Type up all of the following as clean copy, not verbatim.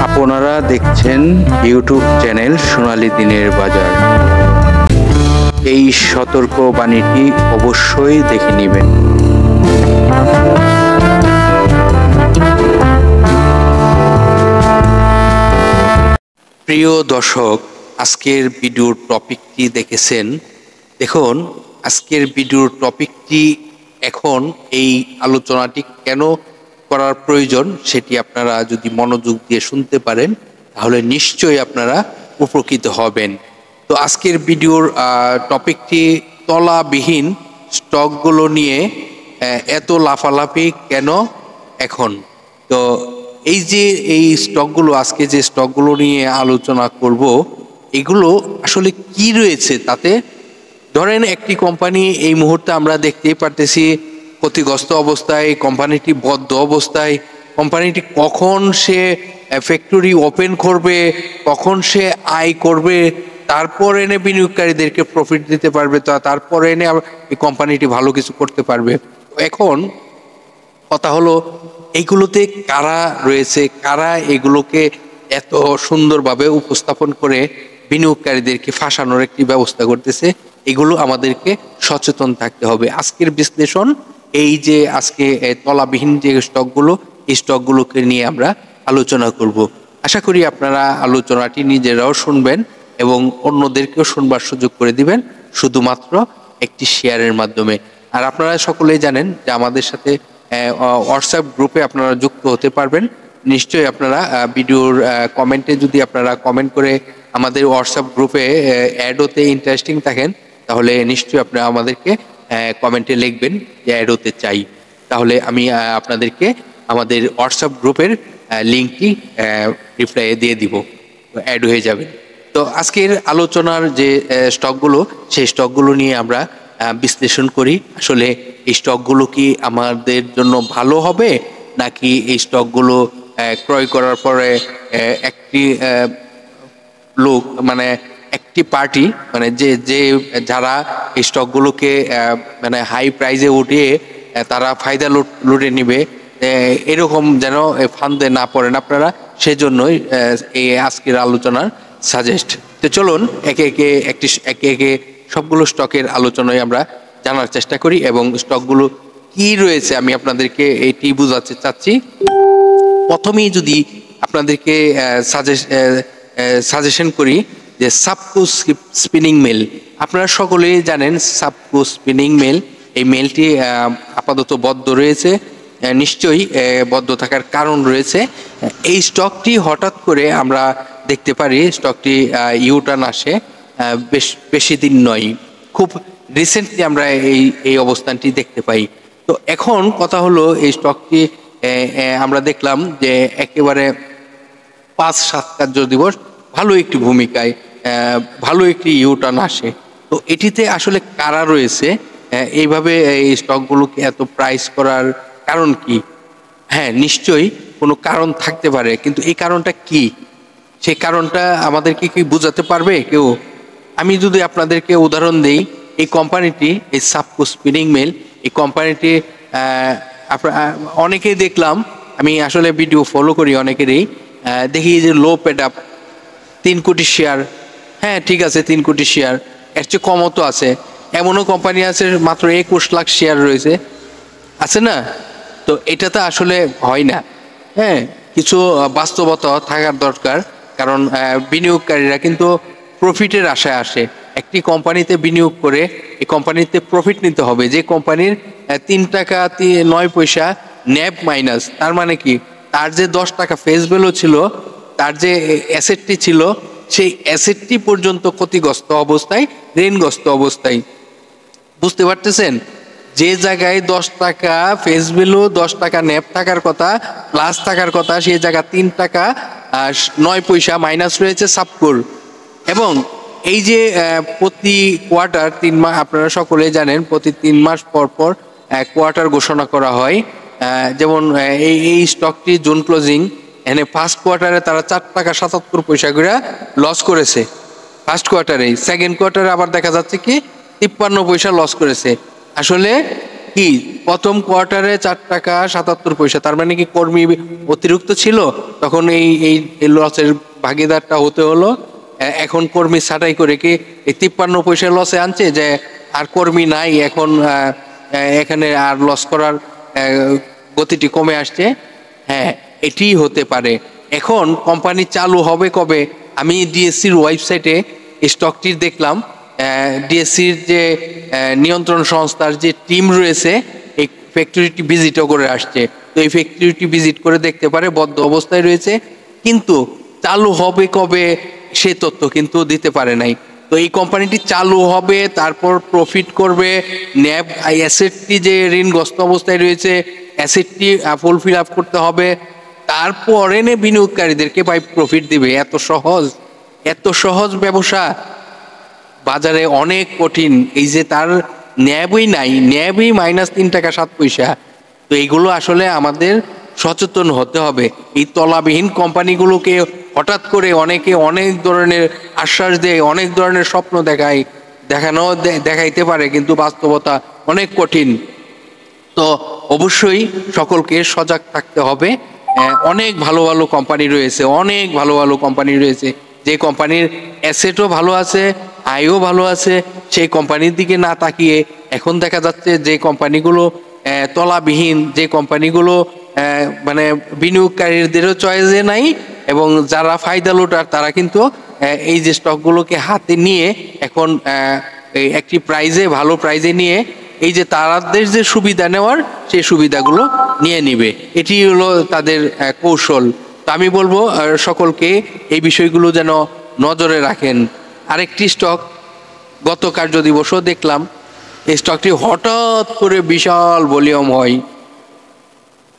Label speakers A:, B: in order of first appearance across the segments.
A: আপনারা দেখছেন YouTube channel সোনালী দিনের বাজার। এই সতর্ক বাণীটি অবশ্যই দেখে নেবেন। প্রিয় দর্শক, আজকের ভিডিওর টপিকটি দেখেছেন। দেখুন, আজকের ভিডিওর টপিকটি এখন এই আলোচনাটি কেন করার প্রয়োজন সেটি আপনারা যদি মনোযোগ দিয়ে শুনতে পারেন তাহলে নিশ্চয়ই আপনারা উপকৃত হবেন। তো আজকের ভিডিওর টপিকটি তলাবিহীন স্টকগুলো নিয়ে এত লাফালাফি কেন এখন। তো এই যে এই স্টকগুলো, আজকে যে স্টকগুলো নিয়ে আলোচনা করব, এগুলো আসলে কি রয়েছে তাতে। ধরেন একটি কোম্পানি এই মুহূর্তে আমরা দেখতেই পারতেছি ক্ষতিগ্রস্ত অবস্থায়, কোম্পানিটি বদ্ধ অবস্থায়। কোম্পানিটি কখন সে ফ্যাক্টরি ওপেন করবে, কখন সে আয় করবে, তারপর এনে বিনিয়োগকারীদেরকে প্রফিট দিতে পারবে, তারপর এনে এই কোম্পানিটি ভালো কিছু করতে পারবে। এখন কথা হলো, এইগুলোতে কারা রয়েছে, কারা এগুলোকে এত সুন্দরভাবে উপস্থাপন করে বিনিয়োগকারীদেরকে ফাঁসানোর একটি ব্যবস্থা করতেছে, এগুলো আমাদেরকে সচেতন থাকতে হবে। আজকের বিশ্লেষণ এই যে আজকে তলাবিহীন যে স্টকগুলো, এই স্টকগুলোকে নিয়ে আমরা আলোচনা করব। আশা করি আপনারা আলোচনাটি নিজেরাও শুনবেন এবং অন্যদেরকেও শুনবার সুযোগ করে দিবেন শুধুমাত্র একটি শেয়ারের মাধ্যমে। আর আপনারা সকলেই জানেন যে আমাদের সাথে হোয়াটসঅ্যাপ গ্রুপে আপনারা যুক্ত হতে পারবেন। নিশ্চয়ই আপনারা ভিডিওর কমেন্টে যদি আপনারা কমেন্ট করে আমাদের হোয়াটসঅ্যাপ গ্রুপে অ্যাড হতে ইন্টারেস্টিং থাকেন তাহলে নিশ্চয়ই আপনারা আমাদেরকে কমেন্টে লিখবেন যে অ্যাড হতে চাই। তাহলে আমি আপনাদেরকে আমাদের হোয়াটসঅ্যাপ গ্রুপের লিঙ্কটি রিপ্লাইয়ে দিয়ে দিব, অ্যাড হয়ে যাবেন। তো আজকের আলোচনার যে স্টকগুলো, সেই স্টকগুলো নিয়ে আমরা বিশ্লেষণ করি। আসলে এই স্টকগুলো কি আমাদের জন্য ভালো হবে, নাকি এই স্টকগুলো ক্রয় করার পরে একটি লোক, মানে একটি পার্টি, মানে যে যারা এই স্টকগুলোকে মানে হাই প্রাইজে উঠিয়ে তারা ফায়দা লুটে নিবে, এরকম যেন ফান্দে না পড়েন আপনারা, সেজন্যই এই আজকের আলোচনার সাজেস্ট। তো চলুন একে একে সবগুলো স্টকের আলোচনায় আমরা জানার চেষ্টা করি এবং স্টকগুলো কি রয়েছে আমি আপনাদেরকে এটি বোঝাতে চাচ্ছি। প্রথমেই যদি আপনাদেরকে সাজেশন করি যে সাবকো স্পিনিং মিল। আপনারা সকলেই জানেন সাবকো স্পিনিং মিল, এই মিলটি আপাতত বদ্ধ রয়েছে। নিশ্চয়ই বদ্ধ থাকার কারণ রয়েছে। এই স্টকটি হঠাৎ করে আমরা দেখতে পারি স্টকটি ইউটার্ন আসে, বেশি দিন নয়, খুব রিসেন্টলি আমরা এই অবস্থানটি দেখতে পাই। তো এখন কথা হলো, এই স্টকটি আমরা দেখলাম যে একেবারে 5-7 কার্য দিবস ভালো একটি ভূমিকায়, ভালো একটি ইউটার্ন আসে। তো এটিতে আসলে কারা রয়েছে, এইভাবে এই স্টকগুলোকে এত প্রাইস করার কারণ কি? হ্যাঁ, নিশ্চয়ই কোনো কারণ থাকতে পারে, কিন্তু এই কারণটা কি, সেই কারণটা আমাদেরকে কি বোঝাতে পারবে কেউ? আমি যদি আপনাদেরকে উদাহরণ দিই, এই কোম্পানিটি, এই সাবকো স্পিনিং মিল, এই কোম্পানিটি অনেকেই দেখলাম, আমি আসলে ভিডিও ফলো করি অনেকেরই, দেখি যে লো পেড আপ 3 কোটি শেয়ার। হ্যাঁ ঠিক আছে, 3 কোটি শেয়ার, এর চেয়ে কমও তো আছে। এমনও কোম্পানি আছে মাত্র 21 লাখ শেয়ার রয়েছে, আছে না? তো এটা তো আসলে হয় না। হ্যাঁ, কিছু বাস্তবতা থাকার দরকার, কারণ বিনিয়োগকারীরা কিন্তু প্রফিটের আশায় আসে। একটি কোম্পানিতে বিনিয়োগ করে এই কোম্পানিতে প্রফিট নিতে হবে। যে কোম্পানির 3 টাকা 9 পয়সা ন্যাব মাইনাস, তার মানে কি, তার যে 10 টাকা ফেস ভ্যালু ছিল, তার যে অ্যাসেটটি ছিল, সেই অ্যাসেটটি পর্যন্ত ক্ষতিগ্রস্ত অবস্থায়, ঋণগ্রস্ত অবস্থায়। বুঝতে পারতেছেন? যে জায়গায় 10 টাকা ফেস ভ্যালু, 10 টাকা ন্যাব থাকার কথা, প্লাস থাকার কথা, সেই জায়গা 3 টাকা 9 পয়সা মাইনাস রয়েছে সাবকোর। এবং এই যে প্রতি কোয়ার্টার 3 মাস, আপনারা সকলে জানেন প্রতি 3 মাস পর পর কোয়ার্টার ঘোষণা করা হয়। যেমন এই স্টকটি জুন ক্লোজিং, এখানে ফার্স্ট কোয়ার্টারে তারা 4 টাকা 77 পয়সা করে লস করেছে ফার্স্ট কোয়ার্টারে। সেকেন্ড কোয়ার্টারে আবার দেখা যাচ্ছে কি 53 পয়সা লস করেছে। আসলে কি প্রথম কোয়ার্টারে 4 টাকা 77 পয়সা, তার মানে কি কর্মী অতিরিক্ত ছিল, তখন এই লসের ভাগিদারটা হতে হলো। এখন কর্মী ছাঁটাই করে কি এই 53 পয়সা লসে আনছে, যে আর কর্মী নাই এখন, এখানে আর লস করার গতিটি কমে আসছে। হ্যাঁ, এটি হতে পারে। এখন কোম্পানি চালু হবে কবে? আমি ডিএসসির ওয়েবসাইটে স্টকটির দেখলাম, ডিএসসির যে নিয়ন্ত্রণ সংস্থার যে টিম রয়েছে এই ফ্যাক্টরিটি ভিজিটও করে আসছে। তো এই ফ্যাক্টরিটি ভিজিট করে দেখতে পারে বদ্ধ অবস্থায় রয়েছে, কিন্তু চালু হবে কবে সে তথ্য কিন্তু দিতে পারে নাই। তো এই কোম্পানিটি চালু হবে, তারপর প্রফিট করবে, ন্যাব অ্যাসেটটি যে ঋণগ্রস্ত অবস্থায় রয়েছে অ্যাসেটটি ফুলফিল আপ করতে হবে, তারপরে বিনিয়োগকারীদেরকে বাই প্রফিট দিবে। এত সহজ ব্যবসা বাজারে অনেক কঠিন। এই যে তার ন্যাবই নাই, ন্যাবই -3 টাকা 7 পয়সা। তো এইগুলো আসলে আমাদের সচেতন হতে হবে। এই তলাবিহীন কোম্পানিগুলোকে হঠাৎ করে অনেকে অনেক ধরনের আশ্বাস দেয়, অনেক ধরনের স্বপ্ন দেখাইতে পারে, কিন্তু বাস্তবতা অনেক কঠিন। তো অবশ্যই সকলকে সজাগ থাকতে হবে। অনেক ভালো ভালো কোম্পানি রয়েছে, অনেক ভালো ভালো কোম্পানি রয়েছে, যে কোম্পানির অ্যাসেটও ভালো আছে, আয়ও ভালো আছে। সেই কোম্পানির দিকে না তাকিয়ে এখন দেখা যাচ্ছে যে কোম্পানিগুলো তলাবিহীন, যে কোম্পানিগুলো মানে বিনিয়োগকারীদেরও চয়েসে নাই, এবং যারা ফায়দা লুটার তারা কিন্তু এই যে স্টকগুলোকে হাতে নিয়ে এখন একটি প্রাইজে, ভালো প্রাইজে নিয়ে এই যে তাদের যে সুবিধা নেওয়ার সেই সুবিধাগুলো নিয়ে নিবে। এটি হলো তাদের কৌশল। তো আমি বলবো সকলকে এই বিষয়গুলো যেন নজরে রাখেন। আরেকটি স্টক গত কার্য দিবসও দেখলাম, এই স্টকটি হঠাৎ করে বিশাল ভলিউম হয়।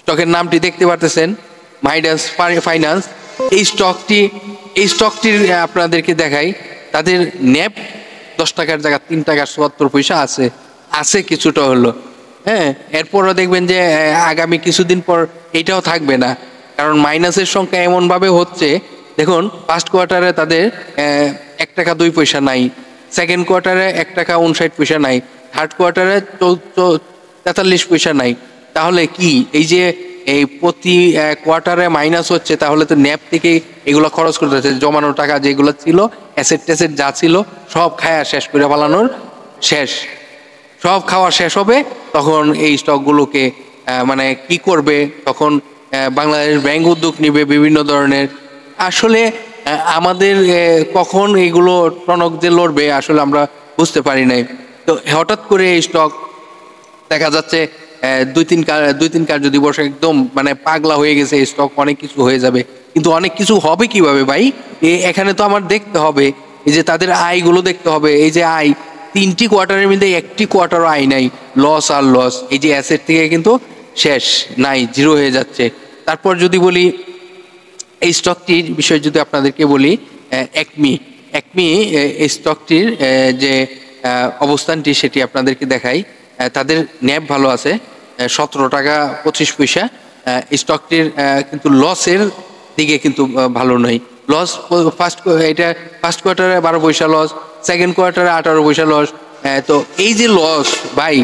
A: স্টকের নামটি দেখতে পারতেছেন, মাইডাস ফাইন্যান্স। এই স্টকটির আপনাদেরকে দেখাই, তাদের ন্যাপ 10 টাকার জায়গা 3 টাকা 74 পয়সা আছে কিছুটা হলো। হ্যাঁ, এরপরও দেখবেন যে আগামী কিছুদিন পর এটাও থাকবে না, কারণ মাইনাসের সংখ্যা এমনভাবে হচ্ছে। দেখুন, ফার্স্ট কোয়ার্টারে তাদের 1 টাকা 2 পয়সা নাই, সেকেন্ড কোয়ার্টারে 1 টাকা 59 পয়সা নাই, থার্ড কোয়ার্টারে 43 পয়সা নাই। তাহলে কি এই যে এই প্রতি কোয়ার্টারে মাইনাস হচ্ছে, তাহলে তো ন্যাপ থেকে এগুলো খরচ করতে হচ্ছে, জমানো টাকা যেগুলো ছিল, অ্যাসেট ট্যাসেট যা ছিল সব খায়া শেষ করে ফেলানোর শেষ, সব খাওয়া শেষ হবে। তখন এই স্টকগুলোকে মানে কি করবে, তখন বাংলাদেশ ব্যাংক উদ্যোগ নিবে বিভিন্ন ধরনের। আসলে আমাদের কখন এগুলো টনক যে লড়বে আসলে আমরা বুঝতে পারি নাই। তো হঠাৎ করে এই স্টক দেখা যাচ্ছে 2-3 কার্য দিবস একদম মানে পাগলা হয়ে গেছে, এই স্টক অনেক কিছু হয়ে যাবে। কিন্তু অনেক কিছু হবে কিভাবে ভাই? এখানে তো আমার দেখতে হবে, এই যে তাদের আয়গুলো দেখতে হবে। এই যে আয় 3টি কোয়ার্টারের মধ্যে 1টি কোয়ার্টারও আয় নাই, লস আর লস। এই যে অ্যাসেট থেকে কিন্তু শেষ নাই, জিরো হয়ে যাচ্ছে। তারপর যদি বলি এই স্টকটির বিষয়, যদি আপনাদেরকে বলি একমি এই স্টকটির যে অবস্থানটি সেটি আপনাদেরকে দেখাই। তাদের ন্যাব ভালো আছে, 17 টাকা 25 পয়সা। স্টকটির কিন্তু লসের দিকে কিন্তু ভালো নয়। লস ফার্স্ট কোয়ার্টারে 12 পয়সা লস, সেকেন্ড কোয়ার্টারে 18 পয়সা লস। তো এই যে লস ভাই,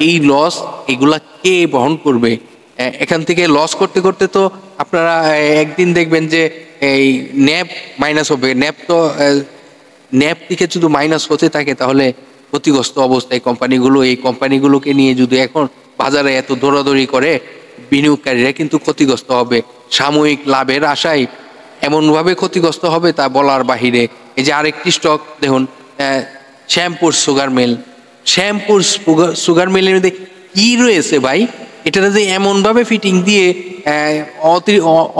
A: এই লস এগুলা কে বহন করবে? এখান থেকে লস করতে করতে তো আপনারা একদিন দেখবেন যে এই ন্যাপ মাইনাস হবে। ন্যাপ থেকে যদি মাইনাস হতে থাকে তাহলে ক্ষতিগ্রস্ত অবস্থায় কোম্পানিগুলো, এই কোম্পানিগুলোকে নিয়ে যদি এখন বাজারে এত দৌড়াদৌড়ি করে, বিনিয়োগকারীরা কিন্তু ক্ষতিগ্রস্ত হবে। সাময়িক লাভের আশায় এমনভাবে ক্ষতিগ্রস্ত হবে তা বলার বাহিরে। এই যে আরেকটি স্টক দেখুন, শ্যামপুর সুগার মিলের মধ্যে কি রয়েছে ভাই? এটা যে এমনভাবে ফিটিং দিয়ে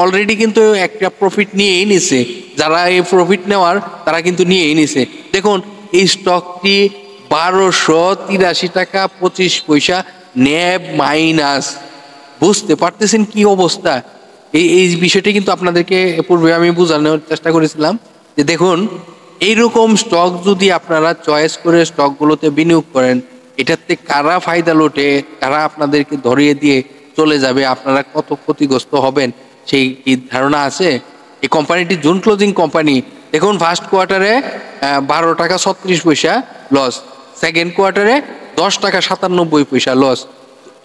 A: অলরেডি কিন্তু একটা প্রফিট নিয়েই নিছে, যারা এই প্রফিট নেওয়ার তারা কিন্তু নিয়েই নিছে। দেখুন, এই স্টকটি 1283 টাকা 25 পয়সা ন্যাব মাইনাস। বুঝতে পারতেছেন কি অবস্থা? এই বিষয়টা কিন্তু আপনাদেরকে পূর্বে আমি বোঝানোর চেষ্টা করেছিলাম যে দেখুন, এইরকম স্টক যদি আপনারা চয়েস করে স্টকগুলোতে বিনিয়োগ করেন, এটাতে কারা ফায়দা লোটে, কারা আপনাদেরকে ধরিয়ে দিয়ে চলে যাবে, আপনারা কত ক্ষতিগ্রস্ত হবেন সেই কি ধারণা আছে? এই কোম্পানিটি জুন ক্লোজিং কোম্পানি। দেখুন, ফার্স্ট কোয়ার্টারে 12 টাকা 36 পয়সা লস, সেকেন্ড কোয়ার্টারে 10 টাকা 97 পয়সা লস।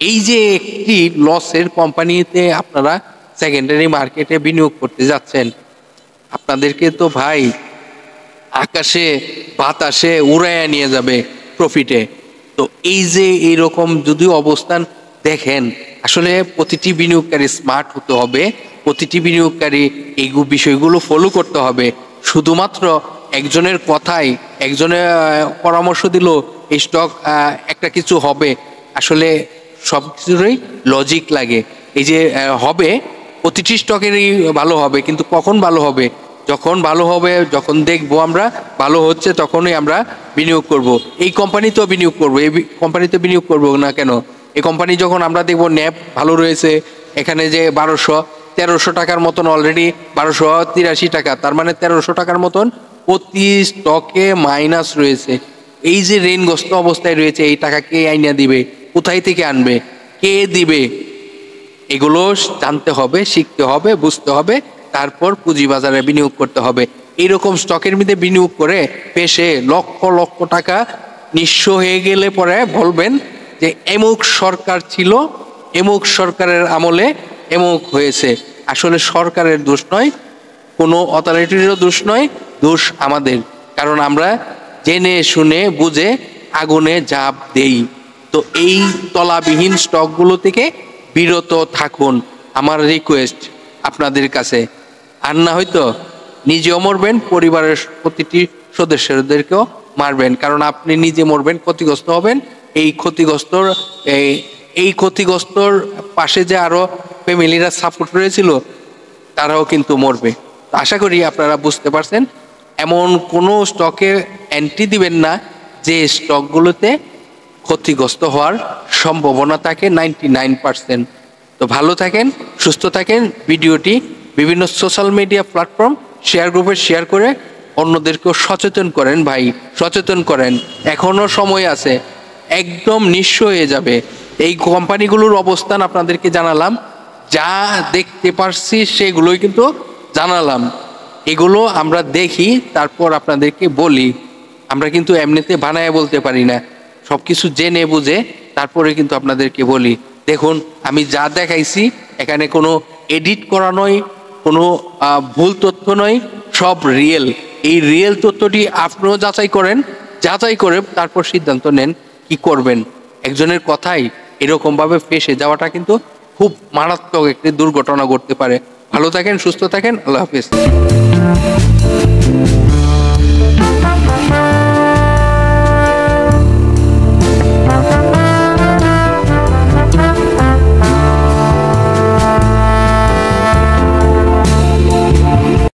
A: এই যে একটি লসের কোম্পানিতে আপনারা সেকেন্ডারি মার্কেটে বিনিয়োগ করতে যাচ্ছেন, আপনাদেরকে তো ভাই আকাশে বাতাসে উড়াইয়া নিয়ে যাবে প্রফিটে। তো এই যে এইরকম যদি অবস্থান দেখেন, আসলে প্রতিটি বিনিয়োগকারী স্মার্ট হতে হবে, প্রতিটি বিনিয়োগকারী এই বিষয়গুলো ফলো করতে হবে। শুধুমাত্র একজনের কথাই, একজনের পরামর্শ দিল এই স্টক একটা কিছু হবে, আসলে সব কিছুরই লজিক লাগে। এই যে হবে, প্রতিটি স্টকেরই ভালো হবে, কিন্তু কখন ভালো হবে? যখন ভালো হবে, যখন দেখবো আমরা ভালো হচ্ছে, তখনই আমরা বিনিয়োগ করব। এই কোম্পানিতেও বিনিয়োগ করব, এই কোম্পানিতে বিনিয়োগ করব না কেন? এই কোম্পানি যখন আমরা দেখবো ন্যাপ ভালো রয়েছে, এখানে যে 1300 টাকার মতন, অলরেডি 1283 টাকা, তার মানে 1300 টাকার মতন প্রতি স্টকে মাইনাস রয়েছে। এই যে ঋণগ্রস্ত অবস্থায় রয়েছে, এই টাকা কে আইনা দিবে? কোথায় থেকে আনবে? কে দিবে? এগুলো জানতে হবে, শিখতে হবে, বুঝতে হবে, তারপর পুঁজিবাজারে বিনিয়োগ করতে হবে। এইরকম স্টকের মধ্যে বিনিয়োগ করে পেশে লক্ষ লক্ষ টাকা নিঃস্ব হয়ে গেলে পরে বলবেন যে এমুক সরকার ছিল, এমুক সরকারের আমলে এমুক হয়েছে। আসলে সরকারের দোষ নয়, কোনো অথরিটিরও দোষ নয়, দোষ আমাদের। কারণ আমরা জেনে শুনে বুঝে আগুনে ঝাঁপ দেই। তো এই তলাবিহীন স্টকগুলো থেকে বিরত থাকুন, আমার রিকোয়েস্ট আপনাদের কাছে। আর না হয়তো নিজেও মরবেন, পরিবারের প্রতিটি সদস্যদেরকেও মারবেন, কারণ আপনি নিজে মরবেন, ক্ষতিগ্রস্ত হবেন। এই ক্ষতিগ্রস্তর পাশে যে আরো ফ্যামিলিরা সাপোর্ট রয়েছিল, তারাও কিন্তু মরবে। আশা করি আপনারা বুঝতে পারছেন। এমন কোনো স্টকে এন্ট্রি দিবেন না যে স্টকগুলোতে ক্ষতিগ্রস্ত হওয়ার সম্ভাবনা থাকে 99%। তো ভালো থাকেন, সুস্থ থাকেন। ভিডিওটি বিভিন্ন সোশ্যাল মিডিয়া প্ল্যাটফর্ম, শেয়ার গ্রুপে শেয়ার করে অন্যদেরকেও সচেতন করেন ভাই, সচেতন করেন। এখনো সময় আছে, একদম নিঃস্ব হয়ে যাবে। এই কোম্পানিগুলোর অবস্থান আপনাদেরকে জানালাম, যা দেখতে পারছি সেগুলোই কিন্তু জানালাম। এগুলো আমরা দেখি, তারপর আপনাদেরকে বলি। আমরা কিন্তু এমনিতে বানায় বলতে পারি না, সবকিছু জেনে বুঝে তারপরে কিন্তু আপনাদেরকে বলি। দেখুন, আমি যা দেখাইছি এখানে কোনো এডিট করা নয়, কোনো ভুল তথ্য নয়, সব রিয়েল। এই রিয়েল তথ্যটি আপনিও যাচাই করেন, যাচাই করে তারপর সিদ্ধান্ত নেন কি করবেন। একজনের কথাই এরকম ভাবে ফেসে যাওয়াটা কিন্তু খুব মারাত্মক একটি দুর্ঘটনা ঘটতে পারে। ভালো থাকেন, সুস্থ থাকেন, আল্লাহ হাফেজ।